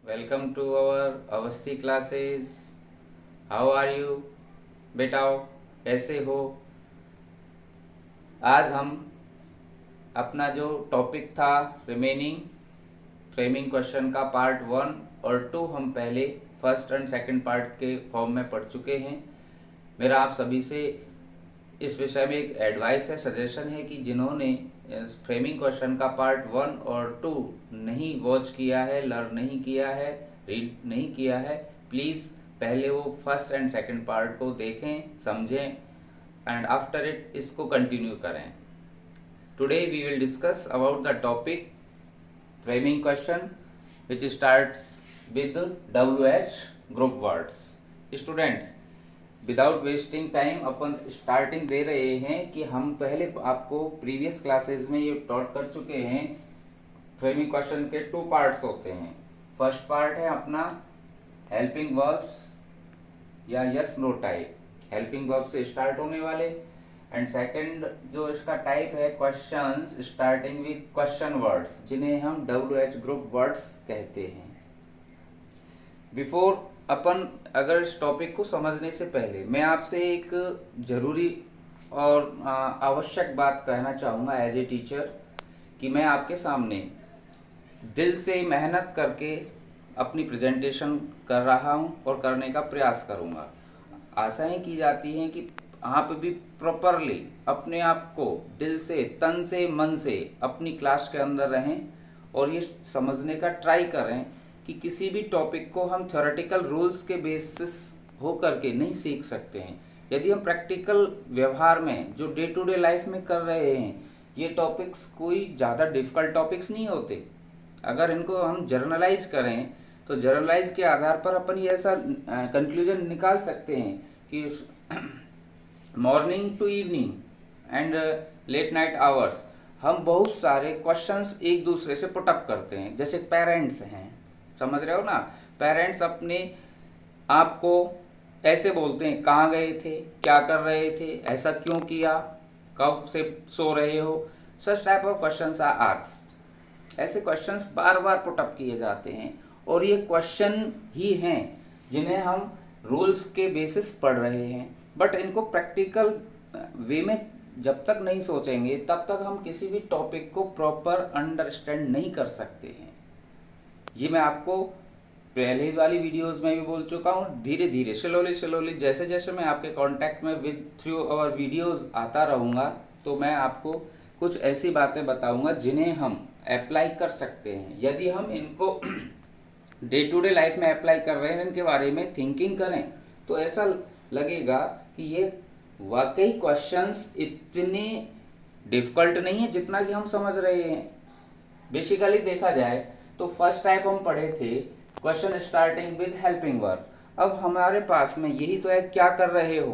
Welcome to our Awasthi classes. How are you बेटाओ, कैसे हो? आज हम अपना जो टॉपिक था रिमेनिंग फ्रेमिंग क्वेश्चन का पार्ट 1 और 2 हम पहले फर्स्ट एंड सेकंड पार्ट के फॉर्म में पढ़ चुके हैं। मेरा आप सभी से इस विषय में एक एडवाइस है, सजेशन है कि जिन्होंने फ्रेमिंग क्वेश्चन का पार्ट 1 और 2 नहीं वॉच किया है, लर्न नहीं किया है, रीड नहीं किया है, प्लीज़ पहले वो फर्स्ट एंड सेकंड पार्ट को देखें, समझें एंड आफ्टर इट इसको कंटिन्यू करें। Today we will discuss about the topic framing question which starts with WH group words. Students, without wasting time अपन स्टार्टिंग दे रहे हैं कि हम पहले आपको प्रीवियस क्लासेस में ये टॉट कर चुके हैं। फ्रेमिंग क्वेश्चन के 2 पार्ट्स होते हैं। फर्स्ट पार्ट है अपना हेल्पिंग वर्ब्स या yes no type, helping verb से स्टार्ट होने वाले, एंड सेकंड जो इसका टाइप है questions starting with question words, जिन्हें हम WH ग्रुप वर्ड्स कहते हैं। बिफोर अपन अगर इस टॉपिक को समझने से पहले मैं आपसे एक जरूरी और आवश्यक बात कहना चाहूँगा एज ए टीचर, कि मैं आपके सामने दिल से मेहनत करके अपनी प्रेजेंटेशन कर रहा हूँ और करने का प्रयास करूँगा। आशाएं की जाती हैं कि आप भी प्रॉपरली अपने आप को दिल से, तन से, मन से अपनी क्लास के अंदर रहें और ये समझने का ट्राई करें कि किसी भी टॉपिक को हम थ्योरेटिकल रूल्स के बेसिस हो करके नहीं सीख सकते हैं। यदि हम प्रैक्टिकल व्यवहार में जो डे टू डे लाइफ में कर रहे हैं, ये टॉपिक्स कोई ज़्यादा डिफ़िकल्ट टॉपिक्स नहीं होते। अगर इनको हम जर्नलाइज करें तो जर्नलाइज के आधार पर अपन ये ऐसा कंक्लूजन निकाल सकते हैं कि morning to evening and late night hours हम बहुत सारे क्वेश्चंस एक दूसरे से पुटअप करते हैं। जैसे पेरेंट्स हैं, समझ रहे हो ना, पेरेंट्स अपने आप को ऐसे बोलते हैं, कहाँ गए थे, क्या कर रहे थे, ऐसा क्यों किया, कब से सो रहे हो। Such type of questions are asked. ऐसे क्वेश्चंस बार बार पुटअप किए जाते हैं और ये क्वेश्चन ही हैं जिन्हें हम रूल्स के बेसिस पढ़ रहे हैं, बट इनको प्रैक्टिकल वे में जब तक नहीं सोचेंगे तब तक हम किसी भी टॉपिक को प्रॉपर अंडरस्टैंड नहीं कर सकते हैं। ये मैं आपको पहले वाली वीडियोस में भी बोल चुका हूँ। धीरे धीरे स्लोली जैसे जैसे मैं आपके कांटेक्ट में विद थ्रू आवर वीडियोस आता रहूँगा तो मैं आपको कुछ ऐसी बातें बताऊँगा जिन्हें हम अप्लाई कर सकते हैं। यदि हम इनको डे टू डे लाइफ में अप्लाई कर रहे हैं, इनके बारे में थिंकिंग करें, तो ऐसा लगेगा कि ये वाकई क्वेश्चंस इतने डिफ़िकल्ट नहीं है जितना कि हम समझ रहे हैं। बेसिकली देखा जाए तो फर्स्ट टाइप हम पढ़े थे question starting with helping verb. अब हमारे पास में यही तो है, क्या कर रहे हो,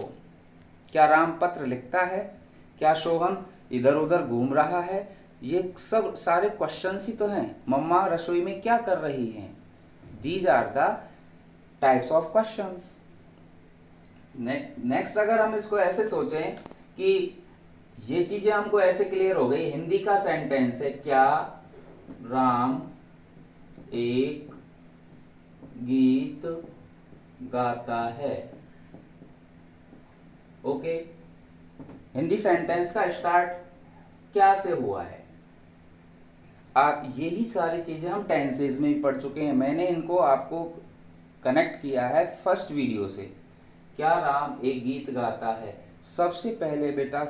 क्या राम पत्र लिखता है, क्या सोहन इधर उधर घूम रहा है, ये सब सारे क्वेश्चंस ही तो हैं। मम्मा रसोई में क्या कर रही हैं। These are the types of questions. Next अगर हम इसको ऐसे सोचें कि ये चीजें हमको ऐसे क्लियर हो गई, हिंदी का सेंटेंस है, क्या राम एक गीत गाता है। ओके, हिंदी सेंटेंस का स्टार्ट क्या से हुआ है। यही सारी चीजें हम टेंसेज में भी पढ़ चुके हैं। मैंने इनको आपको कनेक्ट किया है फर्स्ट वीडियो से। क्या राम एक गीत गाता है। सबसे पहले बेटा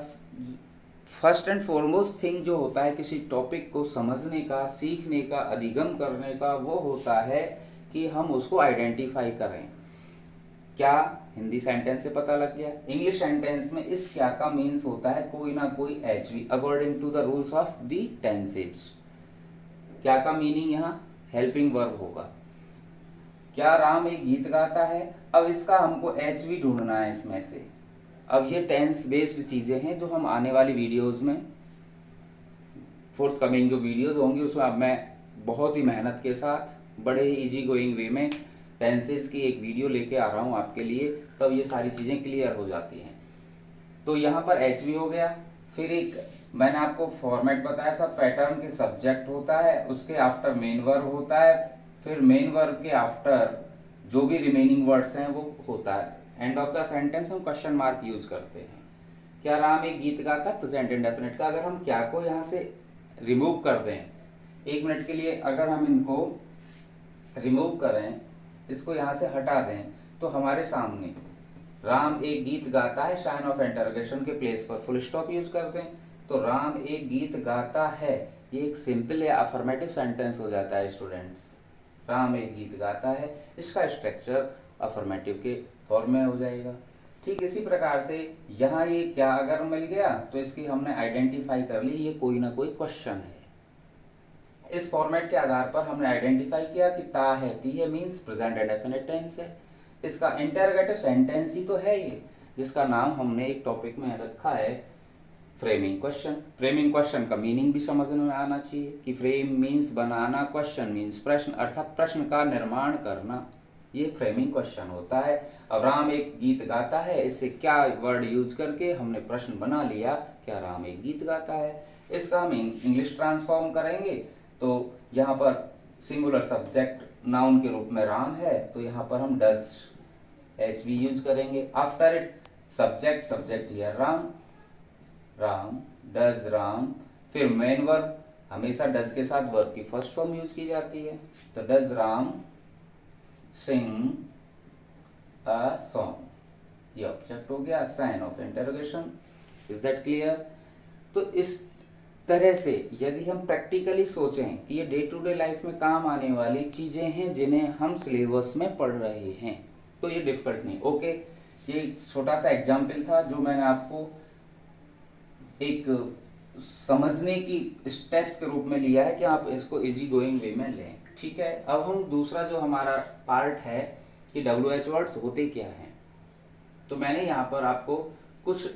फर्स्ट एंड फॉरमोस्ट थिंग जो होता है किसी टॉपिक को समझने का, सीखने का, अधिगम करने का, वो होता है कि हम उसको आइडेंटिफाई करें। क्या हिंदी सेंटेंस से पता लग गया। इंग्लिश सेंटेंस में इस क्या का मीन्स होता है कोई ना कोई HV according to the rules of the tenses. क्या का मीनिंग यहाँ हेल्पिंग वर्ब होगा। क्या राम एक गीत गाता है। अब इसका हमको HV ढूंढना है इसमें से। अब ये टेंस बेस्ड चीजें हैं जो हम आने वाली वीडियोस में, फोर्थ कमिंग जो वीडियोस होंगी उसमें अब मैं बहुत ही मेहनत के साथ बड़े ही इजी गोइंग वे में टेंसेस की एक वीडियो लेके आ रहा हूँ आपके लिए, तब ये सारी चीज़ें क्लियर हो जाती हैं। तो यहाँ पर HV हो गया। फिर एक मैंने आपको फॉर्मेट बताया था, पैटर्न के सब्जेक्ट होता है, उसके आफ्टर मेन वर्ब होता है, फिर मेन वर्ब के आफ्टर जो भी रिमेनिंग वर्ड्स हैं वो होता है। एंड ऑफ द सेंटेंस हम क्वेश्चन मार्क यूज करते हैं। क्या राम एक गीत गाता, प्रेजेंट इंडेफिनिट का अगर हम क्या को यहाँ से रिमूव कर दें, 1 मिनट के लिए अगर हम इनको रिमूव करें, इसको यहाँ से हटा दें, तो हमारे सामने राम एक गीत गाता है, साइन ऑफ इंटरोगेशन के प्लेस पर फुल स्टॉप यूज कर दें, तो राम एक गीत गाता है, ये एक सिंपल या अफर्मेटिव सेंटेंस हो जाता है स्टूडेंट्स। राम एक गीत गाता है, इसका स्ट्रक्चर अफर्मेटिव के फॉर्म में हो जाएगा। ठीक इसी प्रकार से यहाँ ये क्या अगर मिल गया तो इसकी हमने आइडेंटिफाई कर ली, ये कोई ना कोई क्वेश्चन है। इस फॉर्मेट के आधार पर हमने आइडेंटिफाई किया कि ता है, ती है मीन्स प्रेजेंट इंडेफिनिट टेंस है। इसका इंटरोगेटिव सेंटेंस ही तो है ये, जिसका नाम हमने एक टॉपिक में रखा है फ्रेमिंग क्वेश्चन। फ्रेमिंग क्वेश्चन का मीनिंग भी समझ में आना चाहिए कि फ्रेम मीन्स बनाना, क्वेश्चन मीन्स प्रश्न, अर्थात प्रश्न का निर्माण करना, ये फ्रेमिंग क्वेश्चन होता है। अब राम एक गीत गाता है, इससे क्या वर्ड यूज करके हमने प्रश्न बना लिया, क्या राम एक गीत गाता है। इसका हम इंग्लिश ट्रांसफॉर्म करेंगे तो यहाँ पर सिंगुलर सब्जेक्ट नाउन के रूप में राम है, तो यहाँ पर हम डज एच वी यूज करेंगे। After it subject, subject here Ram, Ram does Ram. फिर मेन वर्ब, हमेशा डज के साथ वर्ब की फर्स्ट फॉर्म यूज की जाती है, तो does Ram sing a song, ये ऑब्जेक्ट हो गया, sign of interrogation. Is that clear? तो इस तरह से यदि हम प्रैक्टिकली सोचें कि ये डे टू डे लाइफ में काम आने वाली चीजें हैं जिन्हें हम सिलेबस में पढ़ रहे हैं, तो ये डिफिकल्ट नहीं। ओके, ये छोटा सा एग्जाम्पल था जो मैंने आपको एक समझने की स्टेप्स के रूप में लिया है कि आप इसको इजी गोइंग वे में लें। ठीक है, अब हम दूसरा जो हमारा पार्ट है कि WH वर्ड्स होते क्या हैं, तो मैंने यहाँ पर आपको कुछ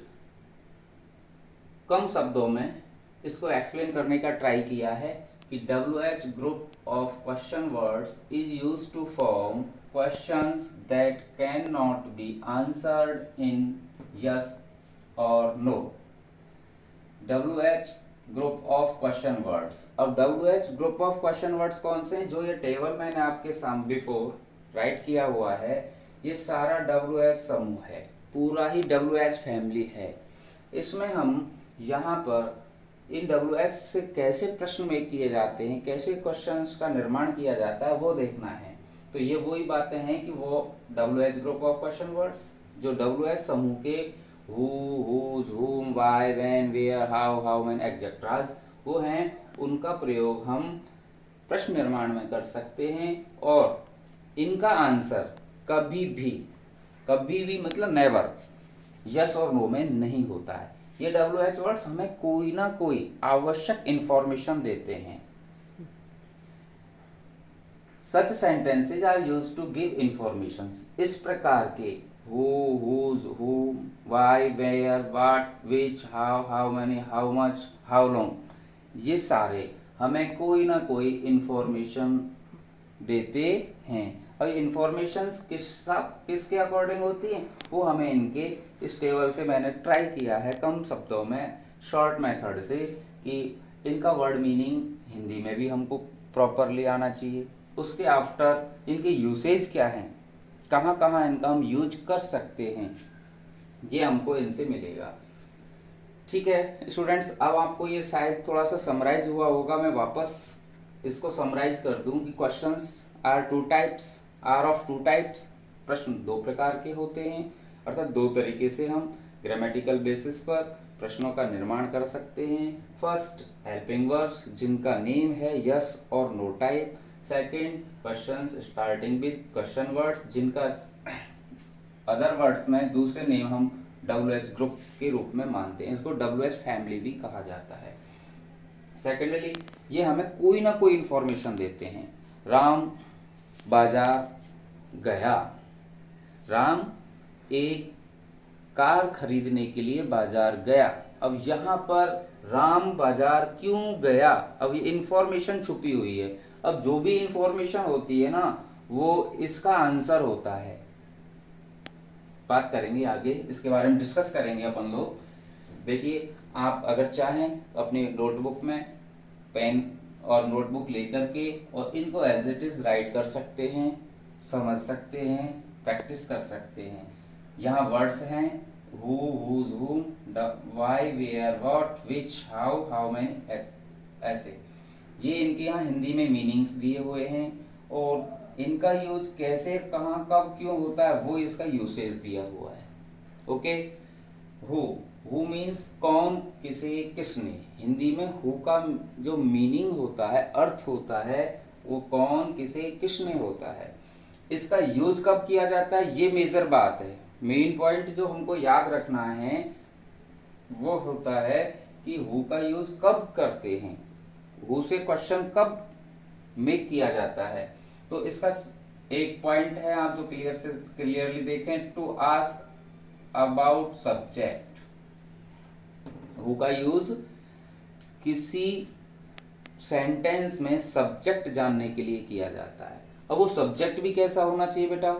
कम शब्दों में इसको एक्सप्लेन करने का ट्राई किया है कि WH group of question words is used to form questions that can not be answered in yes और no. WH group of question words. अब WH group of question words कौन से हैं? जो ये टेबल मैंने आपके सामने बिफोर राइट किया हुआ है, ये सारा WH समूह है, पूरा ही WH फैमिली है। इसमें हम यहाँ पर इन WH से कैसे प्रश्न मेक किए जाते हैं, कैसे क्वेश्चंस का निर्माण किया जाता है, वो देखना है। तो ये वही बातें हैं कि वो WH group of question words जो WH समूह के who, whose, whom, why, when, where, how, how many, etc. वो हैं, उनका प्रयोग हम प्रश्न निर्माण में कर सकते हैं और इनका आंसर कभी भी मतलब नेवर यस और नो में नहीं होता है। ये WH वर्ड्स हमें कोई ना कोई आवश्यक इंफॉर्मेशन देते हैं। Such sentences are used to give information. इस प्रकार के who, whose, whom, why, where, what, which, how many, how much, how long, ये सारे हमें कोई ना कोई इंफॉर्मेशन देते हैं। अब इंफॉर्मेशन किसके अकॉर्डिंग होती है, वो हमें इनके इस टेबल से मैंने ट्राई किया है कम शब्दों में शॉर्ट मेथड से कि इनका वर्ड मीनिंग हिंदी में भी हमको प्रॉपरली आना चाहिए। उसके आफ्टर इनके यूसेज क्या हैं, कहाँ कहाँ इनका हम यूज कर सकते हैं, ये हमको इनसे मिलेगा। ठीक है स्टूडेंट्स, अब आपको ये शायद थोड़ा सा समराइज हुआ होगा। मैं वापस इसको समराइज कर दूं कि questions are of two types. प्रश्न 2 प्रकार के होते हैं, अर्थात 2 तरीके से हम ग्रामेटिकल बेसिस पर प्रश्नों का निर्माण कर सकते हैं। फर्स्ट, हेल्पिंग वर्ब्स जिनका नेम है यस और no type. Second, questions starting with question words जिनका अदर वर्ड्स में दूसरे नेम हम WH ग्रुप के रूप में मानते हैं, इसको WH फैमिली भी कहा जाता है। सेकेंडली, ये हमें कोई ना कोई इंफॉर्मेशन देते हैं। राम बाजार गया, राम एक कार खरीदने के लिए बाजार गया। अब यहाँ पर राम बाजार क्यों गया, अब ये इंफॉर्मेशन छुपी हुई है। अब जो भी इंफॉर्मेशन होती है ना, वो इसका आंसर होता है। बात करेंगे आगे, इसके बारे में डिस्कस करेंगे अपन लोग। देखिए, आप अगर चाहें तो अपनी नोटबुक में पेन और नोटबुक लेकर के और इनको एज इट इज राइट कर सकते हैं, समझ सकते हैं, प्रैक्टिस कर सकते हैं। यहाँ वर्ड्स हैं who, whose, whom, why, where, what, which, how many, ऐसे ये इनके यहाँ हिंदी में मीनिंग्स दिए हुए हैं और इनका यूज कैसे, कहाँ, कब, क्यों होता है वो इसका यूसेज दिया हुआ है। ओके, हु मीन्स कौन, किसे, किसने। हिंदी में हु का जो मीनिंग होता है, अर्थ होता है, वो कौन, किसे, किसने होता है। इसका यूज कब किया जाता है ये मेजर बात है। मेन पॉइंट जो हमको याद रखना है वो होता है कि हु का यूज कब करते हैं, हु से क्वेश्चन कब मेक किया जाता है। तो इसका एक पॉइंट है, आप जो क्लियरली देखें, to ask about subject. Who का यूज किसी सेंटेंस में सब्जेक्ट जानने के लिए किया जाता है। अब वो सब्जेक्ट भी कैसा होना चाहिए बेटा,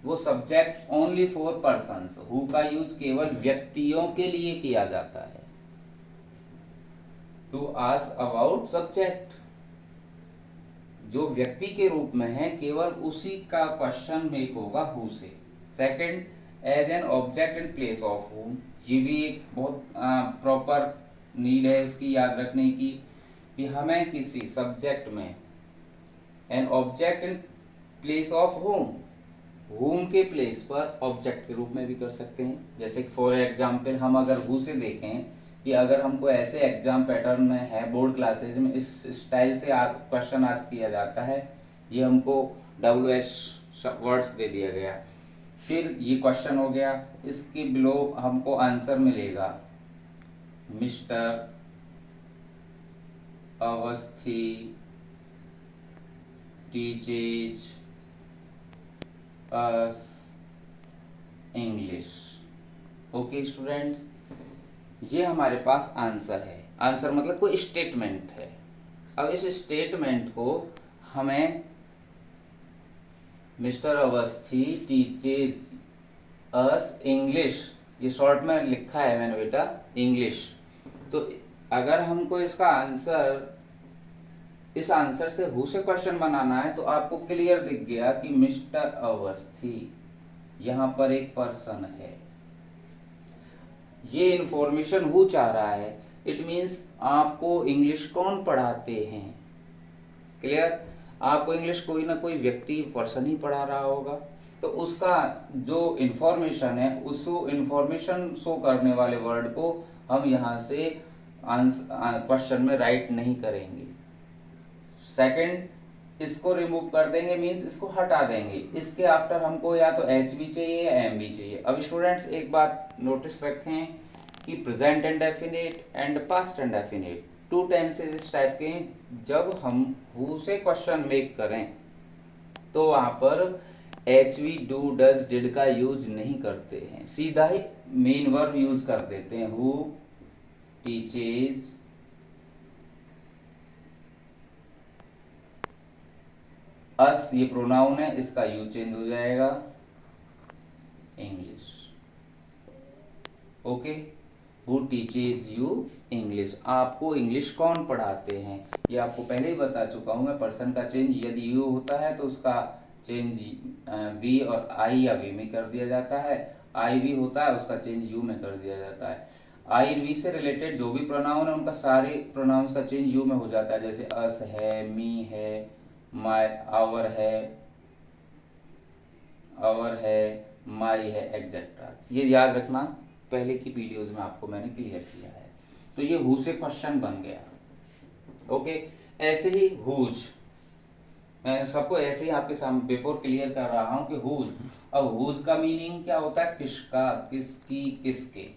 वो subject only for persons. Who का यूज केवल व्यक्तियों के लिए किया जाता है। टू आस्क अबाउट सब्जेक्ट जो व्यक्ति के रूप में है, केवल उसी का क्वेश्चन मेक होगा हु से। Second, as an object in place of who, ये भी एक बहुत प्रॉपर नीड है इसकी याद रखने की, कि हमें किसी सब्जेक्ट में N object in place of home के प्लेस पर ऑब्जेक्ट के रूप में भी कर सकते हैं। जैसे फॉर एग्जाम्पल हम अगर हु से देखें कि अगर हमको ऐसे एग्जाम पैटर्न में है, बोर्ड क्लासेज में इस स्टाइल से क्वेश्चन आस्क किया जाता है, ये हमको WH वर्ड्स दे दिया गया, फिर ये क्वेश्चन हो गया, इसके बिलो हमको आंसर मिलेगा मिस्टर अवस्थी टीचेज अस इंग्लिश। ओके स्टूडेंट्स, ये हमारे पास आंसर है। आंसर मतलब कोई स्टेटमेंट है। अब इस स्टेटमेंट को हमें मिस्टर अवस्थी टीचेज अस इंग्लिश, ये शॉर्ट में लिखा है मैंने बेटा इंग्लिश। तो अगर हमको इसका आंसर, इस आंसर से हु से क्वेश्चन बनाना है, तो आपको क्लियर दिख गया कि मिस्टर अवस्थी यहाँ पर एक पर्सन है, ये इंफॉर्मेशन हु चाह रहा है। इट मीन्स आपको इंग्लिश कौन पढ़ाते हैं, क्लियर। आपको इंग्लिश कोई ना कोई व्यक्ति, पर्सन ही पढ़ा रहा होगा, तो उसका जो इंफॉर्मेशन है, उस इंफॉर्मेशन शो करने वाले वर्ड को हम यहाँ से क्वेश्चन में राइट नहीं करेंगे। सेकंड, इसको रिमूव कर देंगे, मीन्स इसको हटा देंगे। इसके आफ्टर हमको या तो एच भी चाहिए या एम भी चाहिए। अब स्टूडेंट्स एक बात नोटिस रखें कि present indefinite and past indefinite, two tenses इस टाइप के हैं। जब हम हु से क्वेश्चन मेक करें तो वहां पर H we, do, does, did का यूज नहीं करते हैं, सीधा ही मेन वर्ब यूज कर देते हैं। हु टीचेज अस, ये प्रोनाउन है, इसका यूज चेंज हो जाएगा English. Okay, who teaches you English, आपको इंग्लिश कौन पढ़ाते हैं, ये आपको पहले ही बता चुका हूं मैं। पर्सन का चेंज यदि यू होता है तो उसका चेंज वी और आई या वी में कर दिया जाता है। आई वी होता है, उसका चेंज यू में कर दिया जाता है। आई वी से रिलेटेड जो भी प्रोनाउन है उनका सारे प्रोनाउंस का चेंज यू में हो जाता है। जैसे अस है, मी है, माय, आवर है, माई है, एग्जेट्रा। ये याद रखना, पहले की वीडियोज में आपको मैंने क्लियर किया है। तो ये हु से क्वेश्चन बन गया। ओके, ऐसे ही हुज, मैं सबको ऐसे ही आपके सामने बिफोर क्लियर कर रहा हूं कि हुज। अब हुज का मीनिंग क्या होता है, किसका, किसकी, किसके।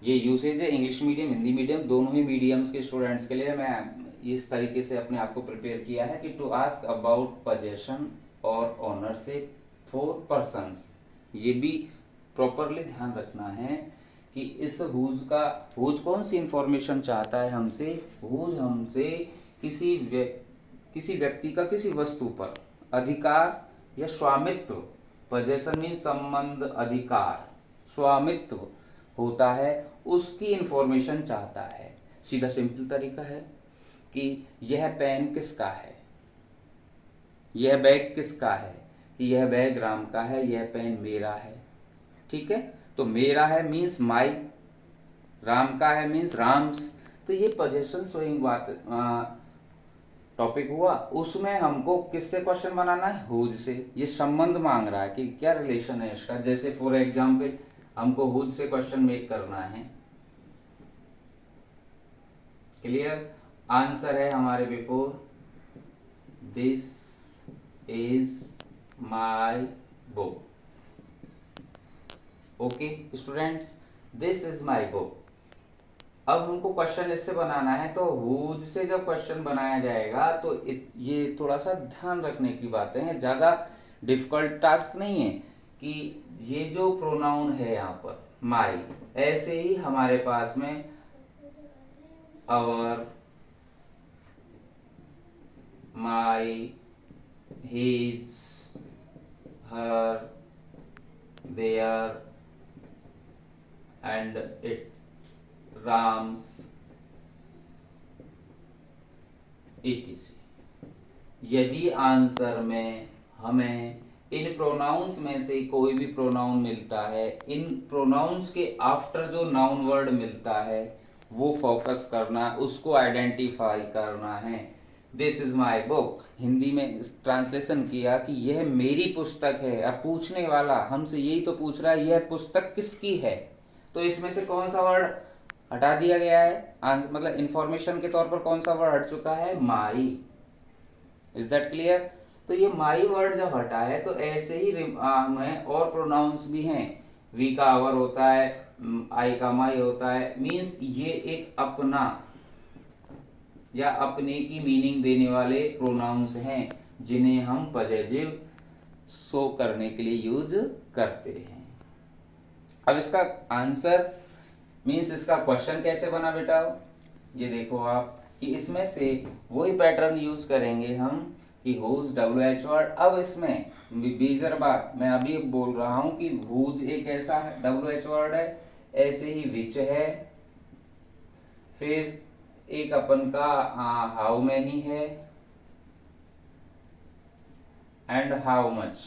ये यूसेज है इंग्लिश मीडियम, हिंदी मीडियम, दोनों ही मीडियम्स के स्टूडेंट्स के लिए मैं इस तरीके से अपने आप को प्रिपेयर किया है कि टू आस्क अबाउट पोजेशन और ऑनरशिप फॉर पर्सन्स। ये भी प्रॉपरली ध्यान रखना है कि इस हुज कौन सी इंफॉर्मेशन चाहता है हमसे। हुज हमसे किसी व्यक्ति का किसी वस्तु पर अधिकार या स्वामित्व, पोजेशन मीन संबंध, अधिकार, स्वामित्व होता है, उसकी इंफॉर्मेशन चाहता है। सीधा सिंपल तरीका है। कि यह पेन किसका है, यह बैग किसका है, कि यह बैग राम का है, यह पेन मेरा है। ठीक है, तो मेरा है मीन्स माई, राम का है मीन्स राम्स। तो ये पोजेशन शोइंग बात टॉपिक हुआ। उसमें हमको किससे क्वेश्चन बनाना है, हुज से। ये संबंध मांग रहा है कि क्या रिलेशन है इसका। जैसे फॉर एग्जाम्पल हमको हुज से क्वेश्चन मेक करना है। क्लियर, आंसर है हमारे before, this is my book. Okay students, this is my book. अब हमको क्वेश्चन इससे बनाना है, तो हुज से जब क्वेश्चन बनाया जाएगा तो ये थोड़ा सा ध्यान रखने की बातें हैं, ज़्यादा डिफिकल्ट टास्क नहीं है। कि ये जो प्रोनाउन है यहाँ पर माई, ऐसे ही हमारे पास में our, my, his, her, their and it, Ram's, etc। यदि आंसर में हमें इन प्रोनाउंस में से कोई भी प्रोनाउन मिलता है, इन प्रोनाउंस के आफ्टर जो नाउन वर्ड मिलता है वो फोकस करना, उसको आइडेंटिफाई करना है। This is my book, Hindi में ट्रांसलेशन किया कि यह मेरी पुस्तक है। अब पूछने वाला हमसे यही तो पूछ रहा है, यह पुस्तक किसकी है। तो इसमें से कौन सा वर्ड हटा दिया गया है, मतलब इंफॉर्मेशन के तौर पर कौन सा वर्ड हट चुका है, माई। Is that clear. तो ये माई वर्ड जब हटा है तो ऐसे ही में और प्रोनाउंस भी हैं। वी का आवर होता है, आई का माई होता है। मीन्स ये एक अपना या अपने की मीनिंग देने वाले प्रोनाउंस हैं जिन्हें हम पॉजिटिव शो करने के लिए यूज करते हैं। अब इसका आंसर मीन्स इसका क्वेश्चन कैसे बना बेटा, ये देखो आप कि इसमें से वही पैटर्न यूज करेंगे हम कि हुज WH वर्ड। अब इसमें बेजर बात मैं अभी बोल रहा हूं कि हुज एक ऐसा WH वर्ड है, ऐसे ही विच है, फिर एक अपन का हाउ मैनी है एंड हाउ मच।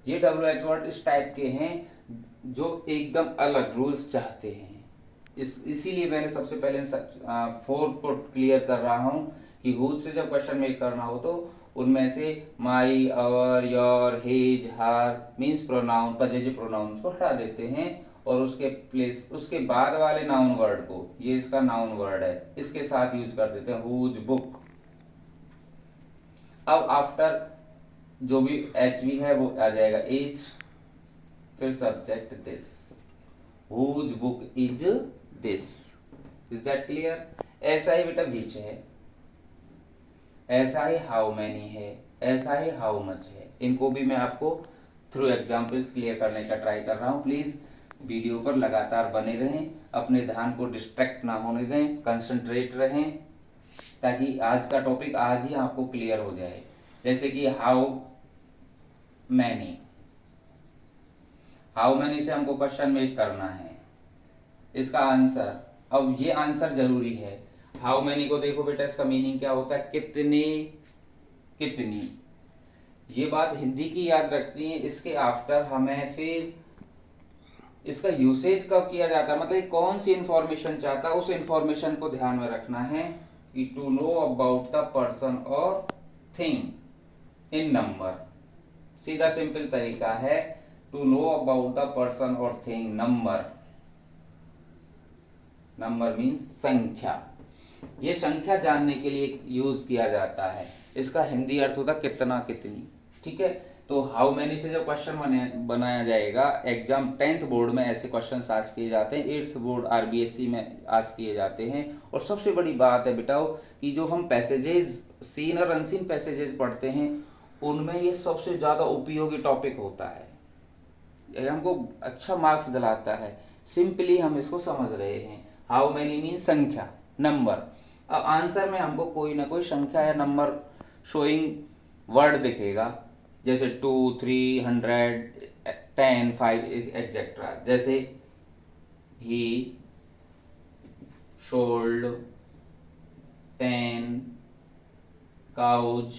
ये WH वर्ड इस टाइप के हैं जो एकदम अलग रूल्स चाहते हैं। इसीलिए मैंने सबसे पहले 4 को क्लियर कर रहा हूं कि हुज से जब क्वेश्चन मेक करना हो तो उनमें से my, our, your, his, her means pronoun, positive pronoun को हटा देते हैं और उसके बाद वाले नाउन वर्ड को, ये इसका नाउन वर्ड है, इसके साथ यूज कर देते हैं, हुज बुक। अब आफ्टर जो भी HV है वो आ जाएगा इज, फिर subject this, whose book is this. Is that clear. ऐसा ही बेटा विच है, ऐसा ही हाउ मैनी है, ऐसा ही हाउ मच है। इनको भी मैं आपको थ्रू एग्जाम्पल्स क्लियर करने का ट्राई कर रहा हूँ। प्लीज वीडियो पर लगातार बने रहें, अपने ध्यान को डिस्ट्रैक्ट ना होने दें, कंसंट्रेट रहें, ताकि आज का टॉपिक आज ही आपको क्लियर हो जाए। जैसे कि हाउ मैनी, हाउ मैनी से हमको क्वेश्चन मेक करना है, इसका आंसर, अब ये आंसर जरूरी है। हाउ मैनी को देखो बेटा, इसका मीनिंग क्या होता है, कितने, कितनी। ये बात हिंदी की याद रखनी है। इसके आफ्टर हमें फिर इसका यूसेज कब किया जाता है, मतलब कौन सी इंफॉर्मेशन चाहता है, उस इंफॉर्मेशन को ध्यान में रखना है कि to know about the person और थिंग इन नंबर। सीधा सिंपल तरीका है, to know about the person और थिंग नंबर। नंबर मीन्स संख्या। ये संख्या जानने के लिए यूज किया जाता है। इसका हिंदी अर्थ होता कितना, कितनी। ठीक है, तो हाउ मैनी से जो क्वेश्चन बनाया जाएगा, एग्जाम 10th बोर्ड में ऐसे क्वेश्चन आस्क किए जाते हैं, 8th बोर्ड RBSC में आस्क किए जाते हैं। और सबसे बड़ी बात है बेटाओ कि जो हम पैसेजेस, सीन और अनसीन पैसेजेस पढ़ते हैं, उनमें ये सबसे ज़्यादा उपयोगी टॉपिक होता है। ये हमको अच्छा मार्क्स दिलाता है। सिंपली हम इसको समझ रहे हैं। हाउ मैनी मीन संख्या, नंबर। अब आंसर में हमको कोई ना कोई संख्या या नंबर शोइंग वर्ड दिखेगा, जैसे 2, 3, 100, 10, 5 एक्सेट्रा। जैसे ही should, ten, couch,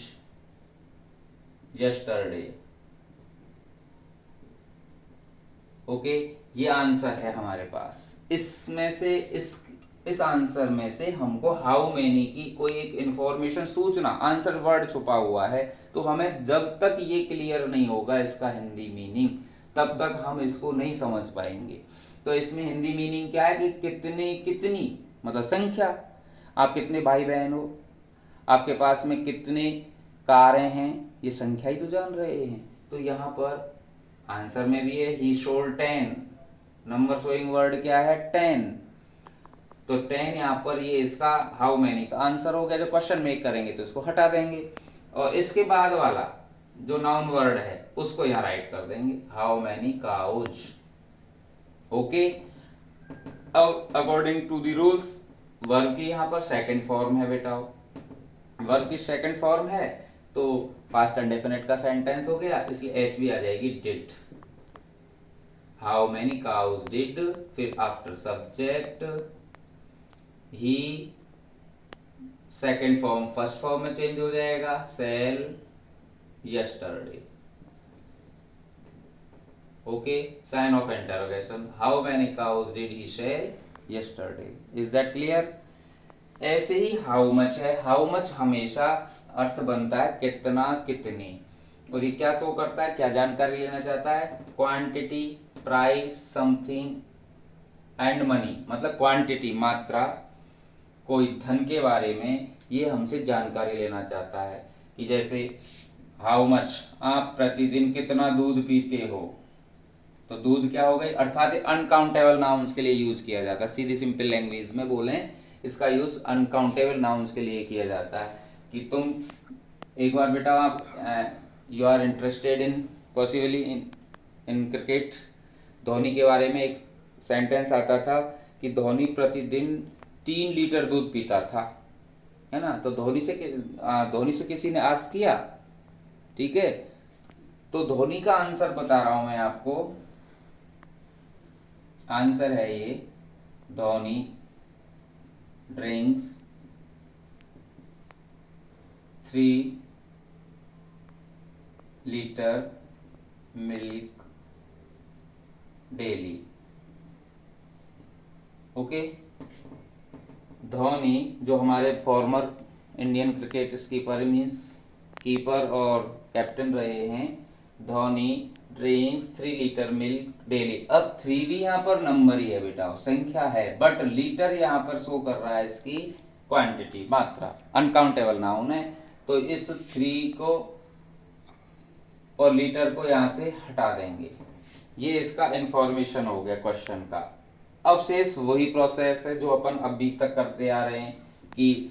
yesterday. Okay, ये आंसर है हमारे पास। इसमें से इस आंसर में से हमको हाउ मेनी की कोई एक इंफॉर्मेशन, सूचना, आंसर वर्ड छुपा हुआ है, तो हमें जब तक ये क्लियर नहीं होगा इसका हिंदी मीनिंग, तब तक हम इसको नहीं समझ पाएंगे। तो इसमें हिंदी मीनिंग क्या है कि कितने, कितनी मतलब संख्या, आप कितने भाई बहन हो, आपके पास में कितने कारें हैं, ये संख्या ही तो जान रहे हैं। तो यहाँ पर आंसर में भी है ही शोल्ड 10, नंबर शोइंग वर्ड क्या है 10, तो 10 यहाँ पर ये इसका हाउ मैनी का आंसर हो गया। जो क्वेश्चन मेक करेंगे तो इसको हटा देंगे और इसके बाद वाला जो नाउन वर्ड है उसको यहाँ राइट कर देंगे, हाउ मैनी काउज। ओके, अब according to the rules verb की यहाँ पर सेकंड फॉर्म है बेटा, वर्ब की सेकंड फॉर्म है तो पास्ट इंडेफिनिट का सेंटेंस हो गया, इसलिए एच भी आ जाएगी did. How many cows did, फिर after subject he, second form first form में चेंज हो जाएगा, sell yesterday. Okay, sign of interrogation, how many cows did he sell yesterday. Is that clear? ऐसे ही हाउ मच है, how much हमेशा अर्थ बनता है कितना, कितनी, और ये क्या शो करता है, क्या जानकारी लेना चाहता है, quantity, price, something and money, मतलब क्वांटिटी, मात्रा, कोई धन के बारे में ये हमसे जानकारी लेना चाहता है। कि जैसे हाउ मच, आप प्रतिदिन कितना दूध पीते हो, तो दूध क्या हो गई, अर्थात अनकाउंटेबल नाउन्स के लिए यूज किया जाता है। सीधी सिंपल लैंग्वेज में बोलें, इसका यूज अनकाउंटेबल नाउन्स के लिए किया जाता है। कि तुम एक बार बेटा आप you are interested in possibly in cricket, Dhoni के बारे में एक सेंटेंस आता था कि धोनी प्रतिदिन 3 लीटर दूध पीता था, है ना। तो धोनी से किसी ने आस्क किया, ठीक है, तो धोनी का आंसर बता रहा हूं मैं आपको। आंसर है ये, Dhoni drinks 3 litre milk daily. Okay, Dhoni जो हमारे former Indian cricket keeper, means keeper और कैप्टन रहे हैं, Dhoni drinks 3 litre milk daily. अब 3 भी यहाँ पर नंबर ही है बेटा, संख्या है, बट लीटर यहाँ पर शो कर रहा है इसकी क्वांटिटी, मात्रा, अनकाउंटेबल नाउन है। तो इस 3 को और लीटर को यहाँ से हटा देंगे। ये इसका इंफॉर्मेशन हो गया क्वेश्चन का। अब शेष वही प्रोसेस है जो अपन अभी तक करते आ रहे हैं कि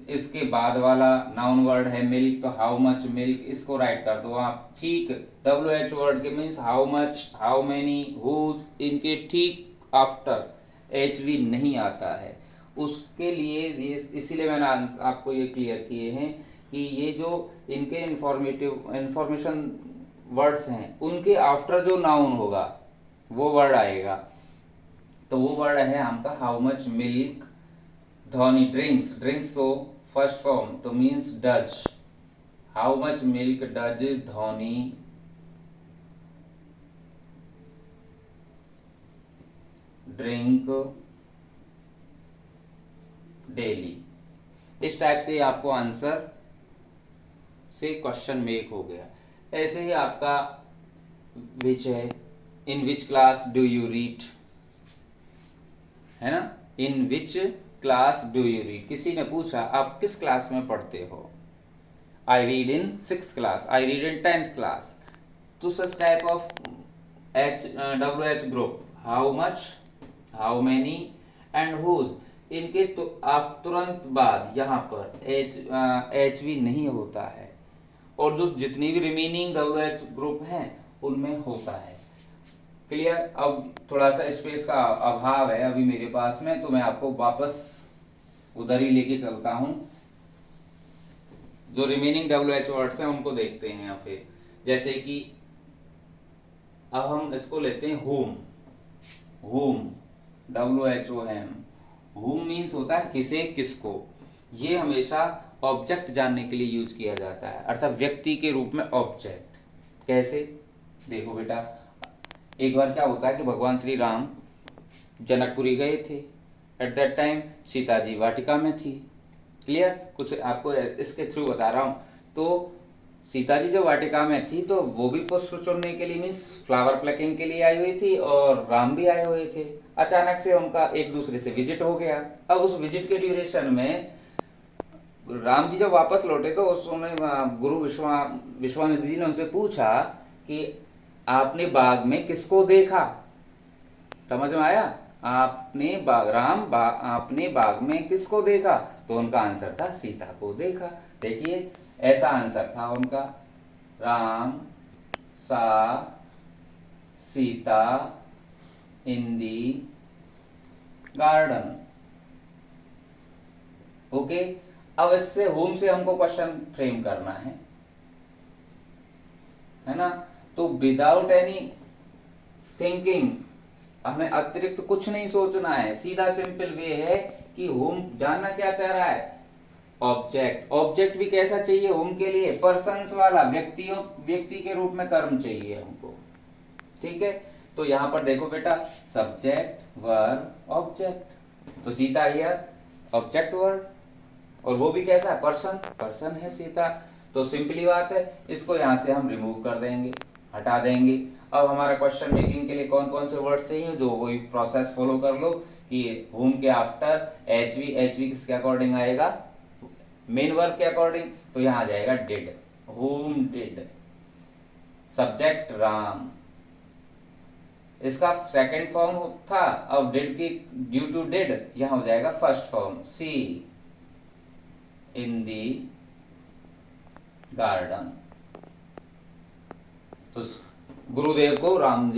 इसके बाद वाला नाउन वर्ड है मिल्क, तो हाउ मच मिल्क, इसको राइट कर दो आप, ठीक। WH वर्ड के means how much, how many, whose, इनके ठीक आफ्टर HV नहीं आता है। उसके लिए ये, इसीलिए मैंने आपको ये क्लियर किए हैं कि ये जो इनके इंफॉर्मेशन वर्ड्स हैं, उनके आफ्टर जो नाउन होगा वो वर्ड आएगा। तो वो वर्ड है आपका how much milk Dhoni drinks, drinks so first form तो means does, how much milk does Dhoni drink daily. इस टाइप से आपको आंसर से क्वेश्चन मेक हो गया। ऐसे ही आपका विच है, in which class do you read, है ना, in which class do you read. किसी ने पूछा आप किस क्लास में पढ़ते हो, I read in 6th class, I read in 10th class. तो such type of WH group, how much, how many and whose, इनके तो आप तुरंत बाद यहाँ पर HV नहीं होता है, और जो जितनी भी रिमेनिंग WH ग्रुप हैं उनमें होता है। क्लियर? अब थोड़ा सा स्पेस का अभाव है अभी मेरे पास में, तो मैं आपको वापस उधर ही लेके चलता हूं। जो रिमेनिंग WH वर्ड्स हैं उनको देखते हैं। या फिर जैसे कि अब हम इसको लेते हैं home, home WHOM, whom means होता है किसे, किसको। ये हमेशा ऑब्जेक्ट जानने के लिए यूज किया जाता है, अर्थात व्यक्ति के रूप में ऑब्जेक्ट। कैसे, देखो बेटा, एक बार क्या होता है कि भगवान श्री राम जनकपुरी गए थे। At that time Sita ji वाटिका में थी। क्लियर, कुछ आपको इसके थ्रू बता रहा हूँ। तो सीता जी जब वाटिका में थी तो वो भी पुष्प चुनने के लिए, मीन्स फ्लावर प्लकिंग के लिए आई हुई थी, और राम भी आए हुए थे। अचानक से उनका एक दूसरे से विजिट हो गया। अब उस विजिट के ड्यूरेशन में राम जी जब वापस लौटे तो उसने गुरु विश्वामित्र जी ने उनसे पूछा कि आपने बाग में किसको देखा। समझ में आया, आपने आपने बाग में किसको देखा, तो उनका आंसर था सीता को देखा। देखिए ऐसा आंसर था उनका, राम सा सीता इन दी गार्डन। ओके, अब इससे होम से हमको क्वेश्चन फ्रेम करना है ना। तो विदाउट एनी थिंकिंग, हमें अतिरिक्त कुछ नहीं सोचना है, सीधा सिंपल वे है कि होम जानना क्या चाह रहा है, ऑब्जेक्ट। ऑब्जेक्ट भी कैसा चाहिए होम के लिए, पर्सन्स वाला, व्यक्ति के रूप में कर्म चाहिए हमको। ठीक है, तो यहां पर देखो बेटा, सब्जेक्ट वर्ब ऑब्जेक्ट। तो सीता हियर ऑब्जेक्ट वर्ड, और वो भी कैसा है, पर्सन है सीता। तो सिंपली बात है, इसको यहां से हम रिमूव कर देंगे, हटा देंगे। अब हमारा क्वेश्चन मेकिंग के लिए कौन कौन से वर्ड चाहिए, जो वही प्रोसेस फॉलो कर लो कि होम के आफ्टर एचवी किसके अकॉर्डिंग आएगा, मेन वर्ब के अकॉर्डिंग। तो यहां आ जाएगा did, home did. Subject Ram, इसका सेकंड फॉर्म था, अब डिड की ड्यू टू डिड यहां हो जाएगा फर्स्ट फॉर्म, सी इन दी गार्डन। तो गुरुदेव को राम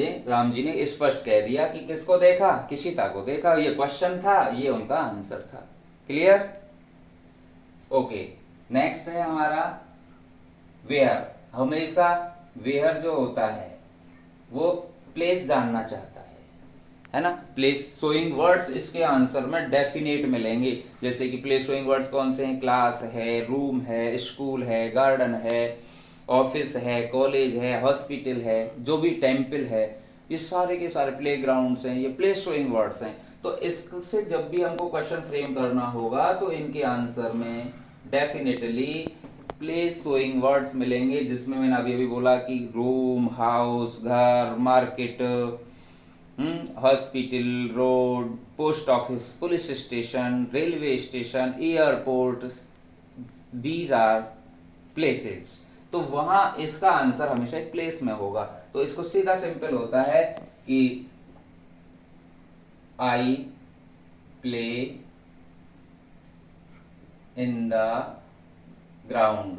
जी ने स्पष्ट कह दिया कि किसको देखा, कि सीता को देखा। ये क्वेश्चन था, ये उनका आंसर था। Clear, okay. नेक्स्ट है हमारा वेयर। हमेशा वेयर जो होता है वो प्लेस जानना चाहता है ना। प्लेस शोइंग वर्ड्स इसके आंसर में डेफिनेट मिलेंगे। जैसे कि प्लेस शोइंग वर्ड्स कौन से हैं, क्लास है, रूम है, स्कूल है, गार्डन है, ऑफिस है, कॉलेज है, हॉस्पिटल है, जो भी टेम्पल है, ये सारे के सारे प्लेग्राउंड्स हैं, ये प्लेस शोइंग वर्ड्स हैं। तो इससे जब भी हमको क्वेश्चन फ्रेम करना होगा तो इनके आंसर में डेफिनेटली प्लेस शोइंग वर्ड्स मिलेंगे, जिसमें मैंने अभी अभी बोला कि रूम, हाउस, घर, market, hospital, road, post office, police station, railway station, airport, these are places. तो वहां इसका आंसर हमेशा एक प्लेस में होगा। तो इसको सीधा सिंपल होता है कि आई प्ले इन द ग्राउंड,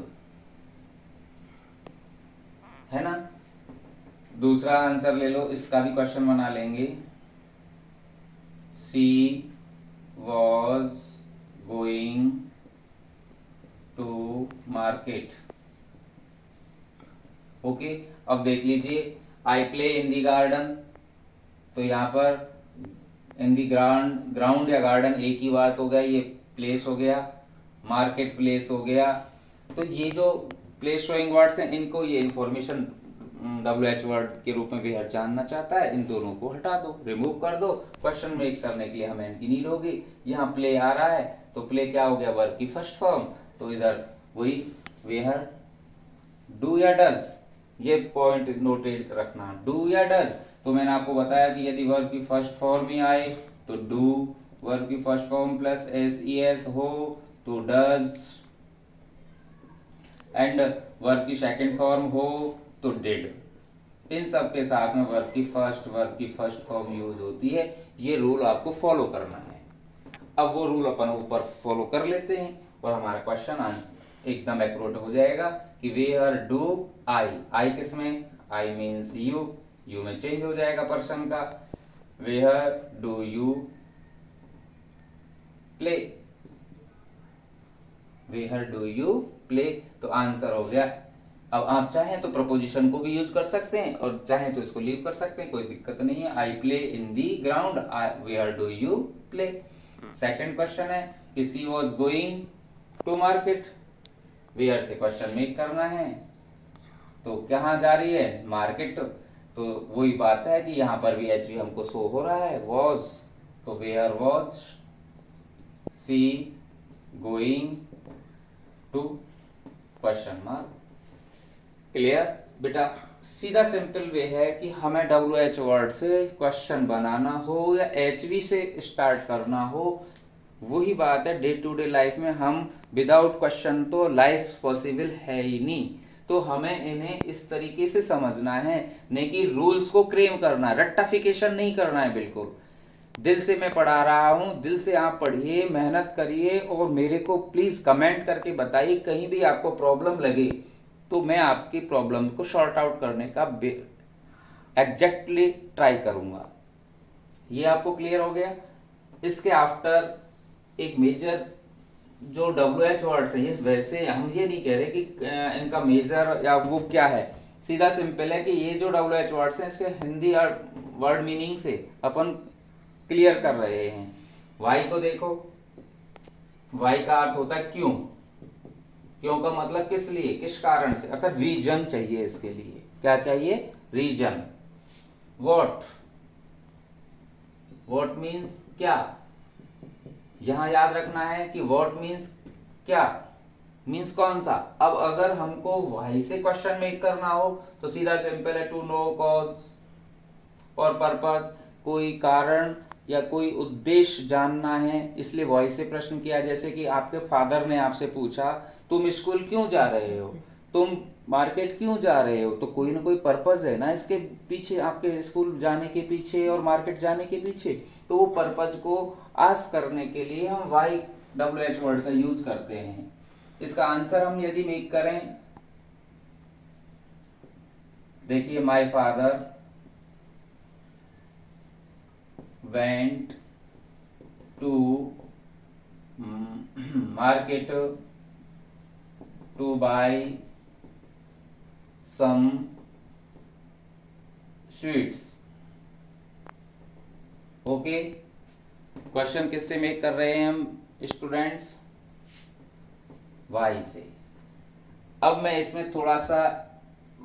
है ना। दूसरा आंसर ले लो, इसका भी क्वेश्चन बना लेंगे। She was going to market. Okay, अब देख लीजिए, आई प्ले इन दी गार्डन, तो यहाँ पर इन दी ग्राउंड या गार्डन एक ही बात हो गया, ये प्लेस हो गया, मार्केट प्लेस हो गया। तो ये जो प्लेस शोइंग वर्ड्स हैं, इनको ये इंफॉर्मेशन WH वर्ड के रूप में वेयर जानना चाहता है। इन दोनों को हटा दो, रिमूव कर दो। क्वेश्चन मेक करने के लिए हमें इनकी नीड होगी। यहाँ प्ले आ रहा है तो प्ले क्या हो गया, वर्ब की फर्स्ट फॉर्म। तो इधर वही वेयर, डू या डज, ये पॉइंट नोटेट रखना, डू या डज। तो मैंने आपको बताया कि यदि वर्ब की फर्स्ट फॉर्म ही आए तो डू, वर्ब की फर्स्ट फॉर्म प्लस SES हो तो डज, एंड वर्ब की सेकंड फॉर्म हो तो डिड। इन सब के साथ में वर्ब की फर्स्ट फॉर्म यूज होती है। ये रूल आपको फॉलो करना है। अब वो रूल अपन ऊपर फॉलो कर लेते हैं और हमारा क्वेश्चन आंसर एकदम एक्यूरेट हो जाएगा कि वेयर डू आई किस में, आई मीन्स यू में चेंज हो जाएगा पर्सन का। Where do you play, where do you play, तो आंसर हो गया। अब आप चाहें तो प्रपोजिशन को भी यूज कर सकते हैं और चाहें तो इसको लीव कर सकते हैं, कोई दिक्कत नहीं है। I play in the ground, where do you play. Second question है कि she was going to market, where से क्वेश्चन मेक करना है, तो कहाँ जा रही है, मार्केट। तो वही बात है कि यहाँ पर भी एच हमको शो हो रहा है, वॉज, तो where was she going to, question mark. Clear बेटा। सीधा सिंपल वे है कि हमें WH वर्ड से क्वेश्चन बनाना हो या HV से स्टार्ट करना हो, वही बात है। डे टू डे लाइफ में हम विदाउट क्वेश्चन तो लाइफ पॉसिबल है ही नहीं। तो हमें इन्हें इस तरीके से समझना है, नहीं कि रूल्स को क्लेम करना, रट्टाफिकेशन नहीं करना है। बिल्कुल दिल से मैं पढ़ा रहा हूँ, दिल से आप पढ़िए, मेहनत करिए और मेरे को प्लीज़ कमेंट करके बताइए कहीं भी आपको प्रॉब्लम लगे तो मैं आपकी प्रॉब्लम को सॉर्ट आउट करने का एग्जैक्टली ट्राई करूँगा। ये आपको क्लियर हो गया। इसके आफ्टर एक मेजर जो WH वर्ड्स है, वैसे हम ये नहीं कह रहे कि इनका मेजर या वो क्या है, सीधा सिंपल है कि ये जो WH वर्ड्स हैं इसके हिंदी और वर्ड मीनिंग से अपन क्लियर कर रहे हैं। वाई को देखो, वाई का अर्थ होता है क्यों, क्यों का मतलब किस लिए, किस कारण से, अर्थात रीजन चाहिए इसके लिए। क्या चाहिए, रीजन। वॉट, वॉट मीन्स क्या, यहां याद रखना है कि वॉट मीन्स क्या, मीन्स कौन सा। अब अगर हमको वाई से क्वेश्चन मेक करना हो तो सीधा सिंपल है, टू नो कॉज और पर्पस, कोई कारण या कोई उद्देश्य जानना है, इसलिए वाई से प्रश्न किया। जैसे कि आपके फादर ने आपसे पूछा तुम स्कूल क्यों जा रहे हो, तुम मार्केट क्यों जा रहे हो, तो कोई ना कोई पर्पस है ना इसके पीछे, आपके स्कूल जाने के पीछे और मार्केट जाने के पीछे। तो वो पर्पज को आस्क करने के लिए हम वाई WH वर्ड का यूज करते हैं। इसका आंसर हम यदि मेक करें, देखिए, my father went to market to buy some sweets. Okay, question किससे मेक कर रहे हैं हम स्टूडेंट्स, वाई से। अब मैं इसमें थोड़ा सा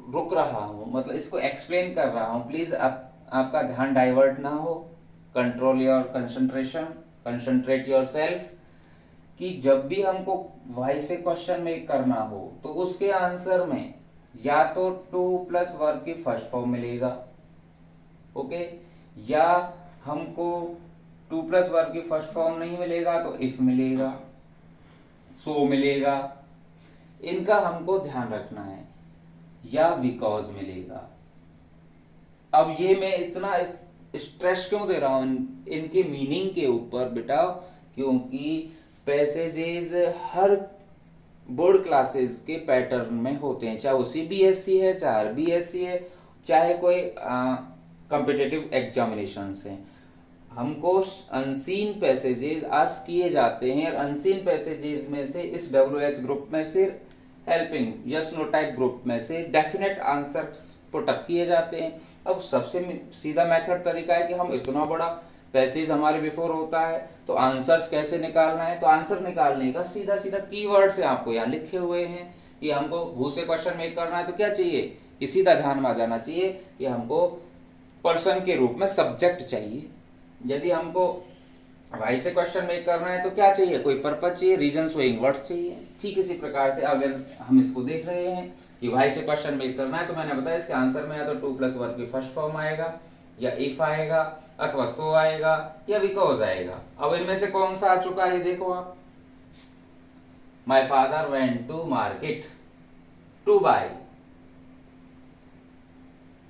रुक रहा हूं, मतलब इसको एक्सप्लेन कर रहा हूं, प्लीज आपका ध्यान डाइवर्ट ना हो। Control your concentration, concentrate your self, कि जब भी हमको वाई से क्वेश्चन मेक करना हो तो उसके आंसर में या तो टू प्लस वर्ब की फर्स्ट फॉर्म मिलेगा, ओके, या हमको टू प्लस वर्ब की फर्स्ट फॉर्म नहीं मिलेगा तो इफ मिलेगा, सो मिलेगा, इनका हमको ध्यान रखना है, या बिकॉज मिलेगा। अब ये मैं इतना स्ट्रेस क्यों दे रहा हूं इनके मीनिंग के ऊपर बेटा, क्योंकि पैसेजेस हर बोर्ड क्लासेस के पैटर्न में होते हैं, चाहे वो CBSE है, चाहे RBSE है, चाहे कोई कॉम्पिटिटिव एग्जामिनेशन है। हमको अनसीन पैसेजेस आस्क किए जाते हैं और अनसीन पैसेजेस में से इस WH ग्रुप में से helping yes no type group में से डेफिनेट आंसर पुट अप किए जाते हैं। अब सबसे सीधा मेथड तरीका है कि हम इतना बड़ा पैसेज हमारे बिफोर होता है तो आंसर्स कैसे निकालना है, तो आंसर निकालने का सीधा सीधा कीवर्ड्स है आपको यहाँ लिखे हुए हैं कि हमको हु से क्वेश्चन मेक करना है तो क्या चाहिए, कि सीधा ध्यान में आ जाना चाहिए कि हमको पर्सन के रूप में सब्जेक्ट चाहिए। यदि हमको वाई से क्वेश्चन मेक करना है तो क्या चाहिए, कोई पर्पज चाहिए, रीजन शोइंग वर्ड्स चाहिए। ठीक इसी प्रकार से अगर हम इसको देख रहे हैं कि वाई से क्वेश्चन मेक करना है तो मैंने बताया इसके आंसर में या तो टू प्लस वर्ब की फर्स्ट फॉर्म आएगा, या इफ आएगा, अथवा सो आएगा, या बिकॉज आएगा। अब इनमें से कौन सा आ चुका है देखो आप, my father went to market to buy,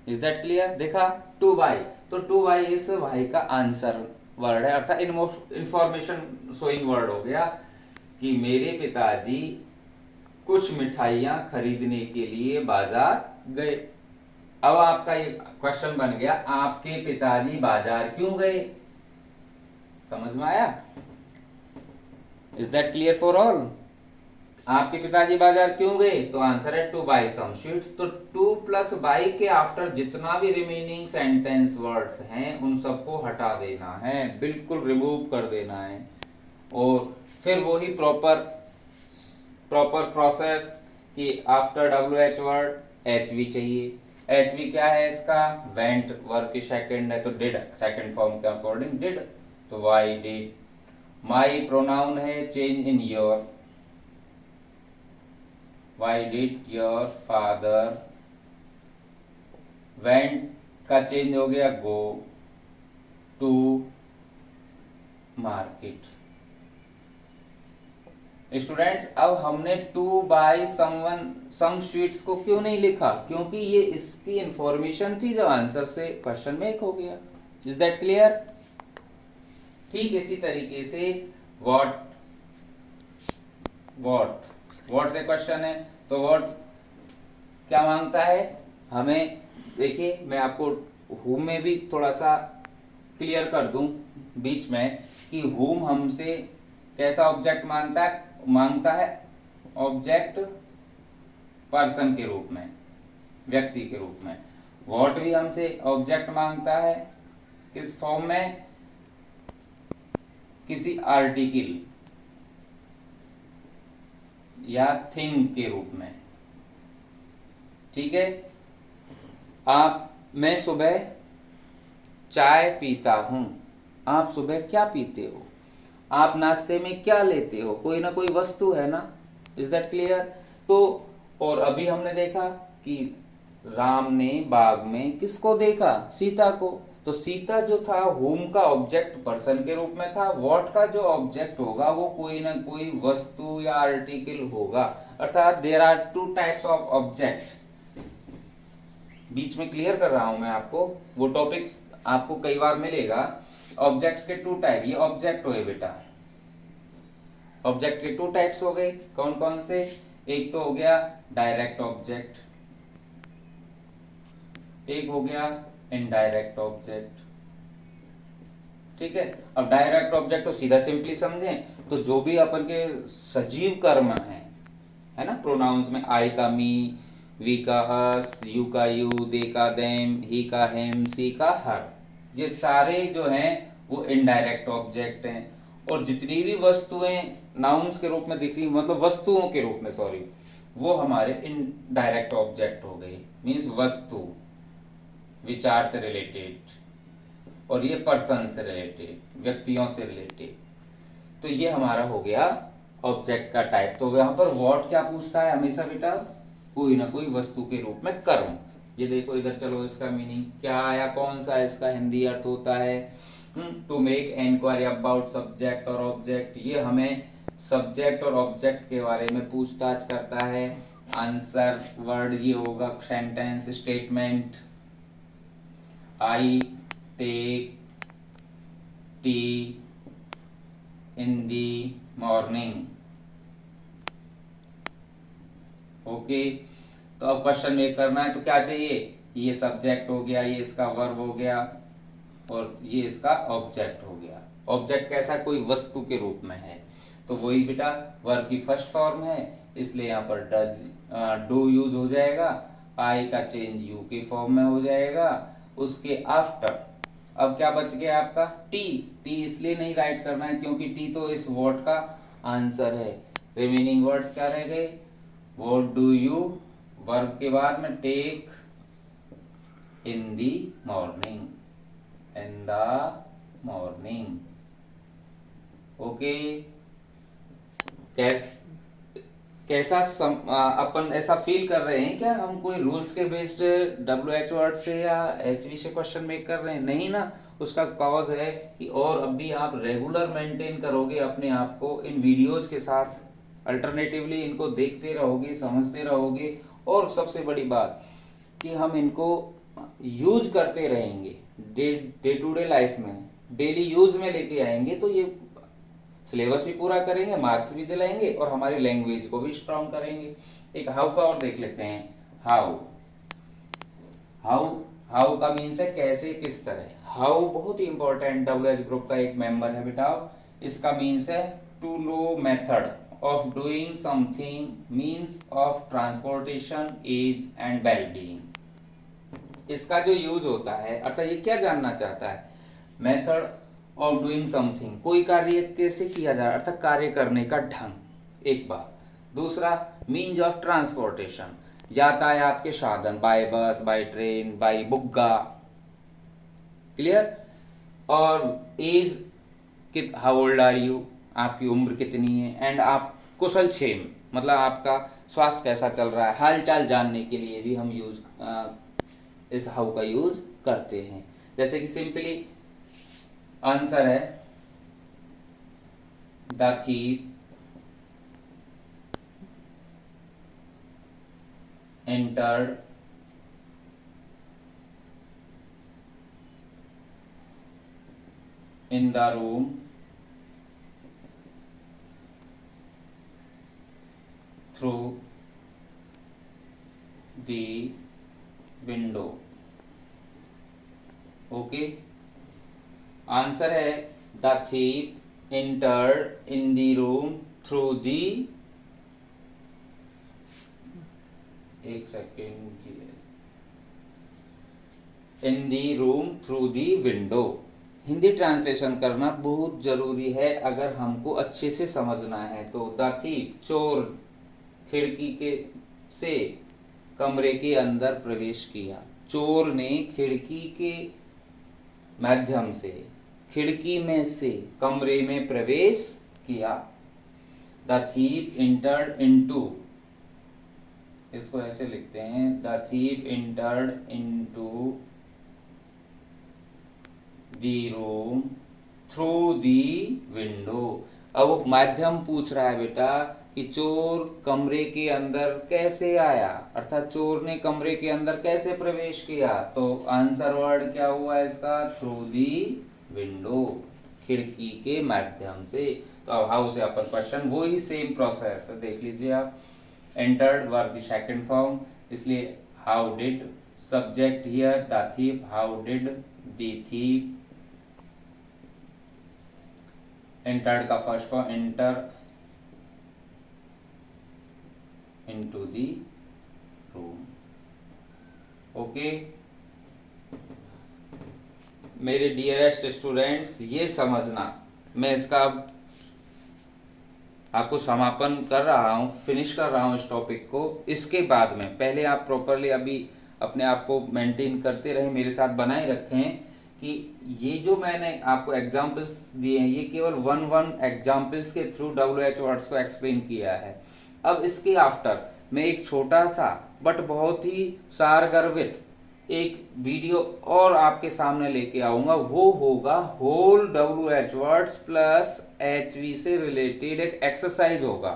is that clear, देखा, टू बाय, तो टू बाय इस भाई का आंसर वर्ड है, अर्थात इंफॉर्मेशन शोइंग वर्ड हो गया कि मेरे पिताजी कुछ मिठाइयां खरीदने के लिए बाजार गए। अब आपका ये क्वेश्चन बन गया, आपके पिताजी बाजार क्यों गए, समझ में आया, is that clear for all. आपके पिताजी बाजार क्यों गए, तो आंसर है टू बाय सम स्वीट्स। तो टू प्लस बाय के आफ्टर जितना भी रिमेनिंग सेंटेंस वर्ड्स हैं उन सबको हटा देना है, बिल्कुल रिमूव कर देना है। और फिर वही प्रॉपर प्रोसेस कि after W H word H V चाहिए। एच वी क्या है इसका, वेंट वर्ब की सेकंड है तो डिड, सेकंड फॉर्म के अकॉर्डिंग डिड, तो वाई डिड। माई प्रोनाउन है change in your, why did your father. Went का चेंज हो गया गो टू मार्केट। स्टूडेंट्स अब हमने to buy someone some sweets को क्यों नहीं लिखा, क्योंकि ये इसकी इंफॉर्मेशन थी जो आंसर से क्वेश्चन में एक हो गया। Is that clear? ठीक इसी तरीके से व्हाट से क्वेश्चन है तो व्हाट क्या मांगता है हमें। देखिए मैं आपको हुम में भी थोड़ा सा क्लियर कर दूं बीच में कि हुम हमसे कैसा ऑब्जेक्ट मांगता है ऑब्जेक्ट पर्सन के रूप में, व्यक्ति के रूप में। व्हाट भी हमसे ऑब्जेक्ट मांगता है किस फॉर्म में, किसी आर्टिकल या थिंग के रूप में। ठीक है, मैं सुबह चाय पीता हूं। आप सुबह क्या पीते हो, आप नाश्ते में क्या लेते हो, कोई ना कोई वस्तु है ना। Is that clear? तो और अभी हमने देखा कि राम ने बाग में किसको देखा, सीता को। तो सीता जो था हुम का ऑब्जेक्ट पर्सन के रूप में था, व्हाट का जो ऑब्जेक्ट होगा वो कोई ना कोई वस्तु या आर्टिकल होगा। अर्थात there are two types of object. बीच में क्लियर कर रहा हूं मैं आपको, वो टॉपिक आपको कई बार मिलेगा। ऑब्जेक्ट्स के टू टाइप, ये ऑब्जेक्ट हुए बेटा, ऑब्जेक्ट के टू टाइप्स हो गए। कौन कौन से? एक तो हो गया डायरेक्ट ऑब्जेक्ट, एक हो गया इनडायरेक्ट ऑब्जेक्ट। ठीक है, अब डायरेक्ट ऑब्जेक्ट तो सीधा सिंपली समझें तो जो भी अपन के सजीव कर्म है ना, प्रोनाउंस में आई का मी, वी का अस, यू का यू, दे का देम, ही का हेम, सी का हर, ये सारे जो हैं वो इनडायरेक्ट ऑब्जेक्ट हैं। और जितनी भी वस्तुएं नाउन्स के रूप में दिख रही, मतलब वस्तुओं के रूप में सॉरी, वो हमारे इनडायरेक्ट ऑब्जेक्ट हो गए। मीन्स वस्तु विचार से रिलेटेड, और ये पर्सन से रिलेटेड, व्यक्तियों से रिलेटेड। तो ये हमारा हो गया ऑब्जेक्ट का टाइप। तो यहाँ पर व्हाट क्या पूछता है हमेशा बेटा, कोई ना कोई वस्तु के रूप में कर्म। ये देखो इधर, चलो इसका मीनिंग क्या आया, कौन सा इसका हिंदी अर्थ होता है। To make enquiry about subject और ऑब्जेक्ट, ये हमें सब्जेक्ट और ऑब्जेक्ट के बारे में पूछताछ करता है। आंसर वर्ड ये होगा sentence statement, I take tea in the morning. Okay, तो अब क्वेश्चन में करना है तो क्या चाहिए, ये सब्जेक्ट हो गया, ये इसका वर्ब हो गया, और ये इसका ऑब्जेक्ट हो गया। ऑब्जेक्ट कैसा, कोई वस्तु के रूप में है, तो वही बेटा वर्ब की फर्स्ट फॉर्म है, इसलिए यहाँ पर डज डू यूज हो जाएगा। आई का चेंज यू के फॉर्म में हो जाएगा। उसके आफ्टर अब क्या बच गया आपका, टी। टी इसलिए नहीं राइट करना है क्योंकि टी तो इस वर्ड का आंसर है। रिमेनिंग वर्ड्स क्या रह गए, व्हाट डू यू, वर्ब के बाद में take in the morning, in the morning. Okay, कैसा अपन ऐसा फील कर रहे हैं क्या हम कोई रूल्स के बेस्ड डब्ल्यू एच वर्ड से या एच वी से क्वेश्चन मेक कर रहे हैं? नहीं ना, उसका कॉज है कि और अभी आप रेगुलर मेंटेन करोगे अपने आप को इन वीडियोज के साथ, अल्टरनेटिवली इनको देखते रहोगे, समझते रहोगे, और सबसे बड़ी बात कि हम इनको यूज करते रहेंगे डे टू डे लाइफ में, डेली यूज में लेके आएंगे, तो ये सिलेबस भी पूरा करेंगे, मार्क्स भी दिलाएंगे, और हमारी लैंग्वेज को भी स्ट्रॉन्ग करेंगे। एक हाउ का और देख लेते हैं। हाउ हाउ का मीन्स है कैसे, किस तरह। हाउ बहुत ही इंपॉर्टेंट डब्ल्यू एच ग्रुप का एक मेंबर है बेटा। इसका मीन्स है to know method of doing something, means of transportation, as and well being. इसका जो यूज होता है, अर्थात ये क्या जानना चाहता है, मेथड ऑफ डूइंग समथिंग, कोई कार्य कैसे किया जाए, अर्थात कार्य करने का ढंग, एक बात। दूसरा, मीन्स ऑफ ट्रांसपोर्टेशन, यातायात के साधन, by bus, by train, by बुग्गा, क्लियर। और एज, कित हाउ ओल्ड आर यू, आपकी उम्र कितनी है। एंड आप कुशल क्षेम, मतलब आपका स्वास्थ्य कैसा चल रहा है, हाल चाल जानने के लिए भी हम इस हाउ का यूज करते हैं। जैसे कि सिंपली आंसर है the thief entered in the room through the window। ओके, आंसर है the thief entered in the room through the, एक सेकेंड, in the room through the window. Hindi translation करना बहुत जरूरी है अगर हमको अच्छे से समझना है। तो द थीफ, चोर, खिड़की के से कमरे के अंदर प्रवेश किया। चोर ने खिड़की के माध्यम से, खिड़की में से कमरे में प्रवेश किया। द थीफ एंटर्ड इनटू, इसको ऐसे लिखते हैं, the thief entered into the room through the window. अब वो माध्यम पूछ रहा है बेटा कि चोर कमरे के अंदर कैसे आया, अर्थात चोर ने कमरे के अंदर कैसे प्रवेश किया। तो आंसर वर्ड क्या हुआ इसका, थ्रू दी विंडो, खिड़की के माध्यम से। तो अब हाउ से अपन क्वेश्चन, वो ही सेम प्रोसेस है, देख लीजिए आप। एंटर्ड वर्ब की सेकंड फॉर्म, इसलिए how did, subject here the thief, how did the thief, entered का first form enter into the room. Okay मेरे डियरेस्ट स्टूडेंट्स, ये समझना, मैं इसका अब आपको समापन कर रहा हूँ, फिनिश कर रहा हूँ इस टॉपिक को। इसके बाद में पहले आप प्रॉपरली अभी अपने आप को मेंटेन करते रहे, मेरे साथ बनाए रखें कि ये जो मैंने आपको एग्जाम्पल्स दिए हैं ये केवल वन एग्जाम्पल्स के थ्रू WH वर्ड्स को एक्सप्लेन किया है। अब इसके आफ्टर मैं एक छोटा सा बट बहुत ही सारगर्भित एक वीडियो और आपके सामने लेके आऊंगा, वो होगा whole WH words plus HV से रिलेटेड एक एक्सरसाइज होगा।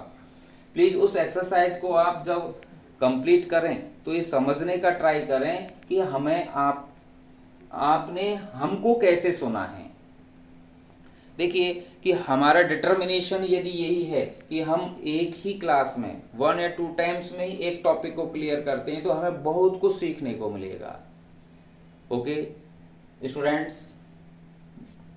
प्लीज उस एक्सरसाइज को आप जब कंप्लीट करें तो ये समझने का ट्राई करें कि हमें आपने हमको कैसे सुना है। देखिए कि हमारा डिटर्मिनेशन यदि यही है कि हम एक ही क्लास में 1 या 2 टाइम्स में ही एक टॉपिक को क्लियर करते हैं तो हमें बहुत कुछ सीखने को मिलेगा। ओके स्टूडेंट्स,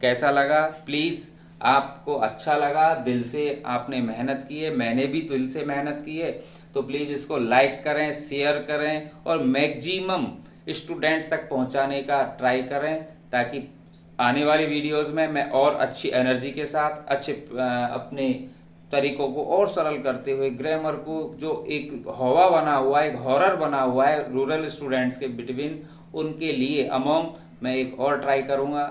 कैसा लगा? प्लीज आपको अच्छा लगा, दिल से आपने मेहनत की है, मैंने भी दिल से मेहनत की है, तो प्लीज इसको लाइक करें, शेयर करें और मैक्सिमम स्टूडेंट्स तक पहुंचाने का ट्राई करें, ताकि आने वाली वीडियोस में मैं और अच्छी एनर्जी के साथ अच्छे अपने तरीकों को और सरल करते हुए ग्रामर को जो एक हवा बना हुआ है, एक हॉरर बना हुआ है रूरल स्टूडेंट्स के बिटवीन, उनके लिए अमोंग मैं एक और ट्राई करूंगा।